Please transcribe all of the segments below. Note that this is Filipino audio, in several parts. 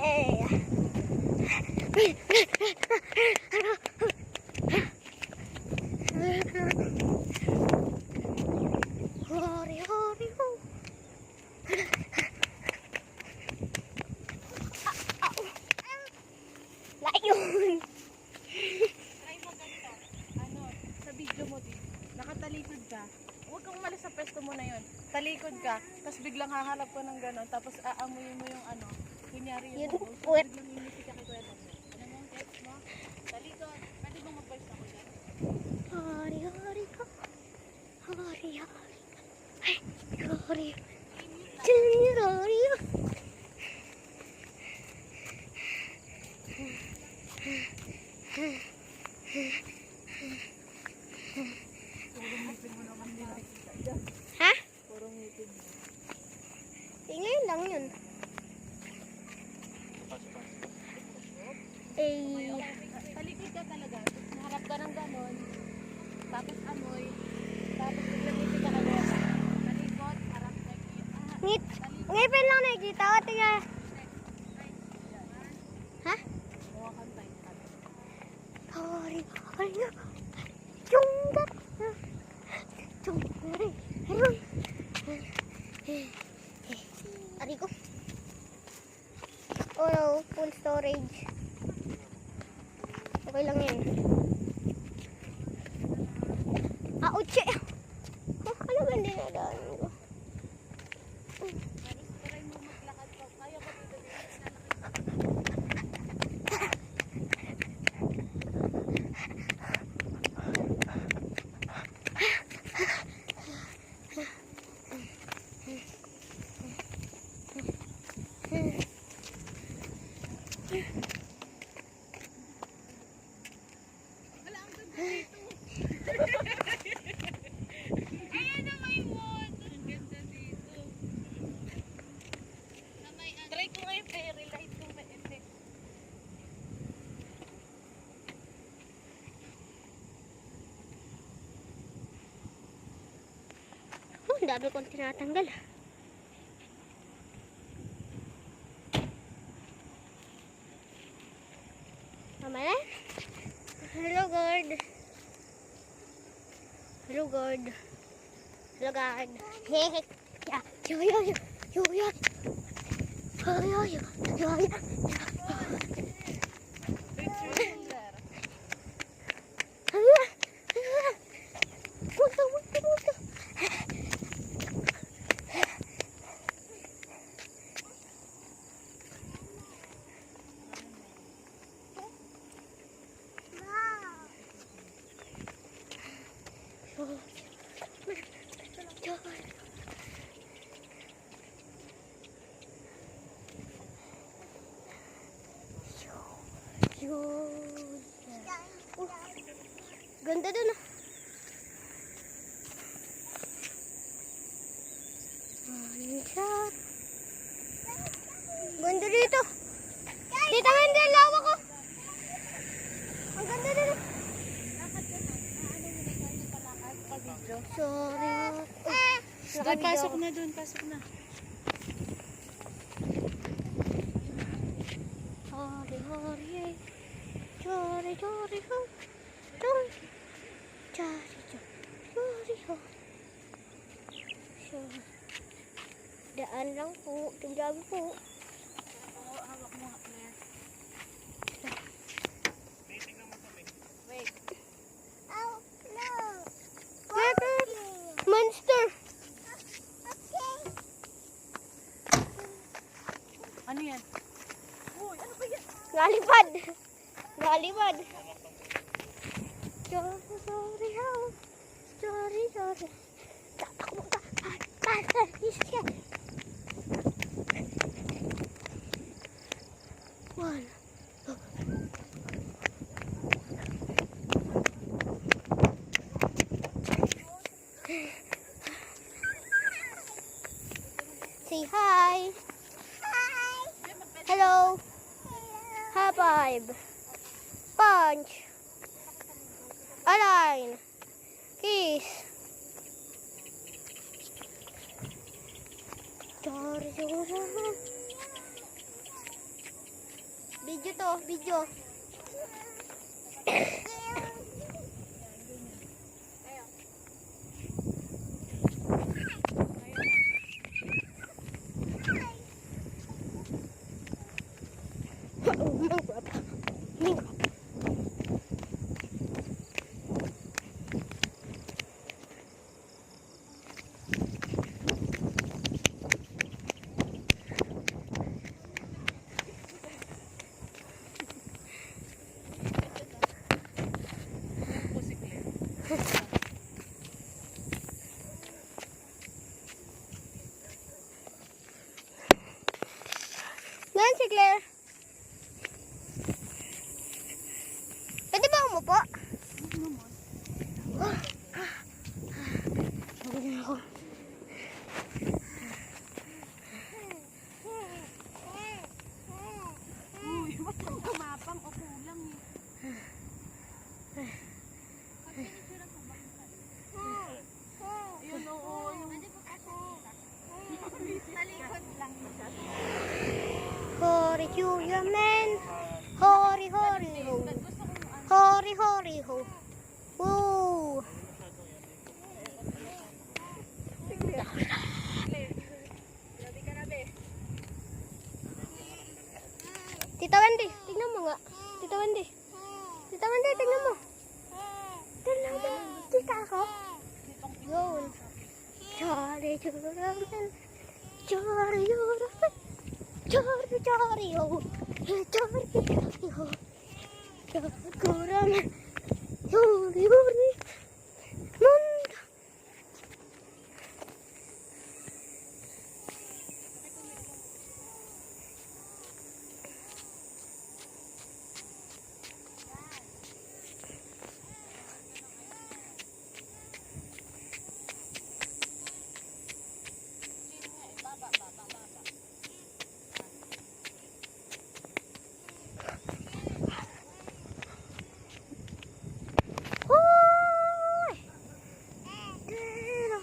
Hori, hori, ho. Layon. Try mo ganito. Sa video mo din. Nakatalikod ka. Huwag kang umalis sa pwesto mo na yun. Talikod ka, tapos biglang hahalap ko ng gano'n, tapos aamuyin mo yung kunyari yung Yun, bubog, puwet. tapos biglang mimiti ka kay Kuya Tom. Ano mo ang text mo? Talikod. Pwede bang mag-voice ako dyan? Hori, hori, ho. Hori, hori. Ay, hori. Hori, ho. Ha? Puro ngipin mo. Ngayon lang yun. Talikod ka talaga. Naharap ka ng gano'n, tapos amoy, tapos biglang ngipin ka kagad. Talikod, harap ka. Ngipin lang nakikita ko. Tingnan. Ha? Mukha kang tayo. Hori, hori, ho. Chunggat. Chunggat. Ayun. Ari ko. Oh no, full storage. Okay lang yan. Uche! Oh, ano ba dinadaan ko? Try mo maglakad pa. Kaya ba dito? Wala ang ganda dito. Ayan na may wood. Ang ganda dito. Try ko nga yung fairy light kung ma-effect. Oh, ang dami kong tinatanggal. Tama na? Hello, guard. Hello, guard. Hello, guard. Hehe. Yeah. Yo, yo, yo. Yo, yo. Yo, yo, yo. Yo, yo. Punta, punta, punta. Ganda dun ah. Ganda dito. Dito ganda ang lawa ko. Ang ganda dun ah. Lakad ka na. Ano mo na kaya palakad pa video? Sorry. Doon, pasok na doon. Pasok na. Sorry, sorry. Sorry, sorry, sorry. Sorry, sorry, sorry. Daan lang po. Tinggabi po. Oo, hawak mo nga, Claire. Wait. Oh, no. Monster. Ano yan? Uy, ano ba yan? Nalipad. Nalipad. Sorry, sorry, sorry. Tatakbo ka. One. Say hi. Hi. Hello. High five. Punch. Align. Kiss. Sorry. Video to, video. Yan si Claire. Pwede ba umupo? Uy, ba't kang kumapang o kulang eh? Ayun, oo. Talikod lang siya. Hori Julia man. Hori hori ho. Hori hori ho. Woo. Grabe ka na, be. Tita Wendy, tingnan mo nga. Tita Wendy. Tita Wendy, tingnan mo. Tingnan mo. Tita ako. Yun. Chari Julia man. Chari Julia man. Chari chari ho. Chari chari ho. Chari Julia man. Hori hori. Munda. Hoy! Dino.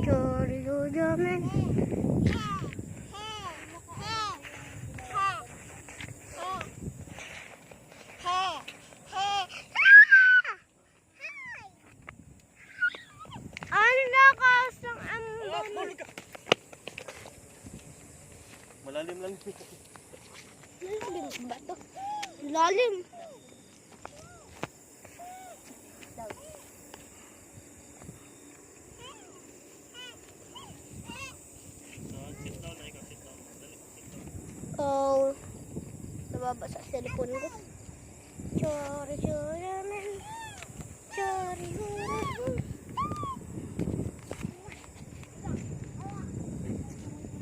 Chori Julia man. Ang lakas ng ambon. Malalim lang. Lalim ba to? Lalim. Sit down na ikaw, sit down. Dali, sit down. Oh, nababasa sa cellphone ko. Chori chori man. Chori chori.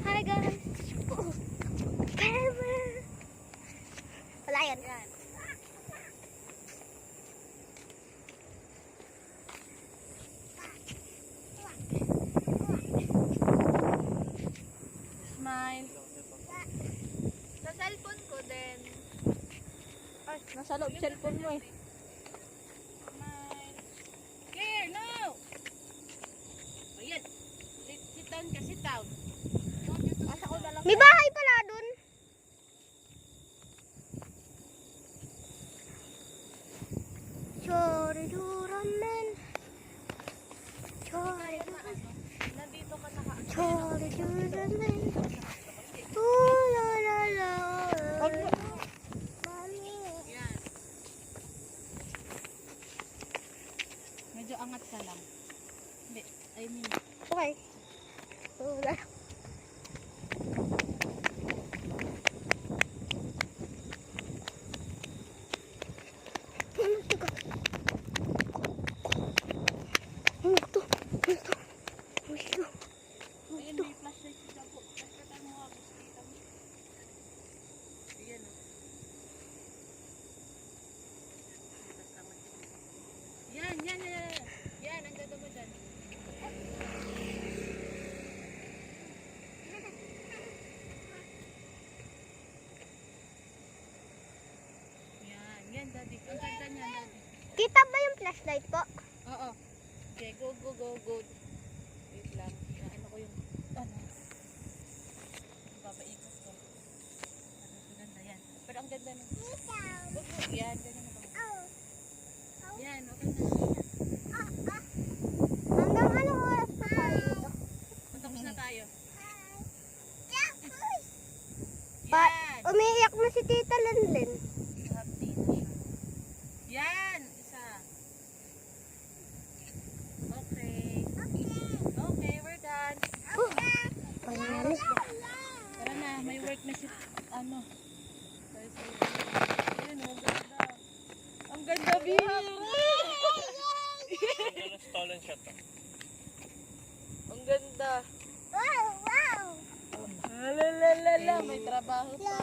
Hi guys. Oh, camera. Wala yan. Smile. Sa cellphone ko din. Ay, nasa loob cellphone mo eh. Smile. Clear, no! O yan. Sit down ka, sit down. Asa ko na lang. May bahay pala dun. Chori chori man. Chori Nandito ka naka. chori chori man. Oh la la la. Mami. Yan. Medyo angat ka lang. Hindi, I mean. Okay. Wala. Ano to? Ano to? Ano to? Ayan, may flashlight siya po. Flashlight mo ako sa kita mo. Ayan o. Yan, yan, yan. Yan, ang ganda mo dyan. Daddy. Ang ganda niya, Daddy. Kita ba yung flashlight po? Oo. Okay, go, go, go, go. Wait lang. Ano ko yung, ano? Babaikot ko. Ano, ganda yan. Pero ang ganda ng, go, go. Yan, ganyan na kami. Yan, okay na. Hanggang anong oras pa tayo dito? Tapos na tayo. Pa- Yan. Umiiyak na si Tita Lenlen. Lahat dito siya. Yan, isa. Okay. Okay, we're done. Pangyari. Tara na, may work na si, ano. Yan, ang ganda. Ang ganda, Bill. Stolen shot to. Ang ganda. Wow, wow. Lalalala, may trabaho pa.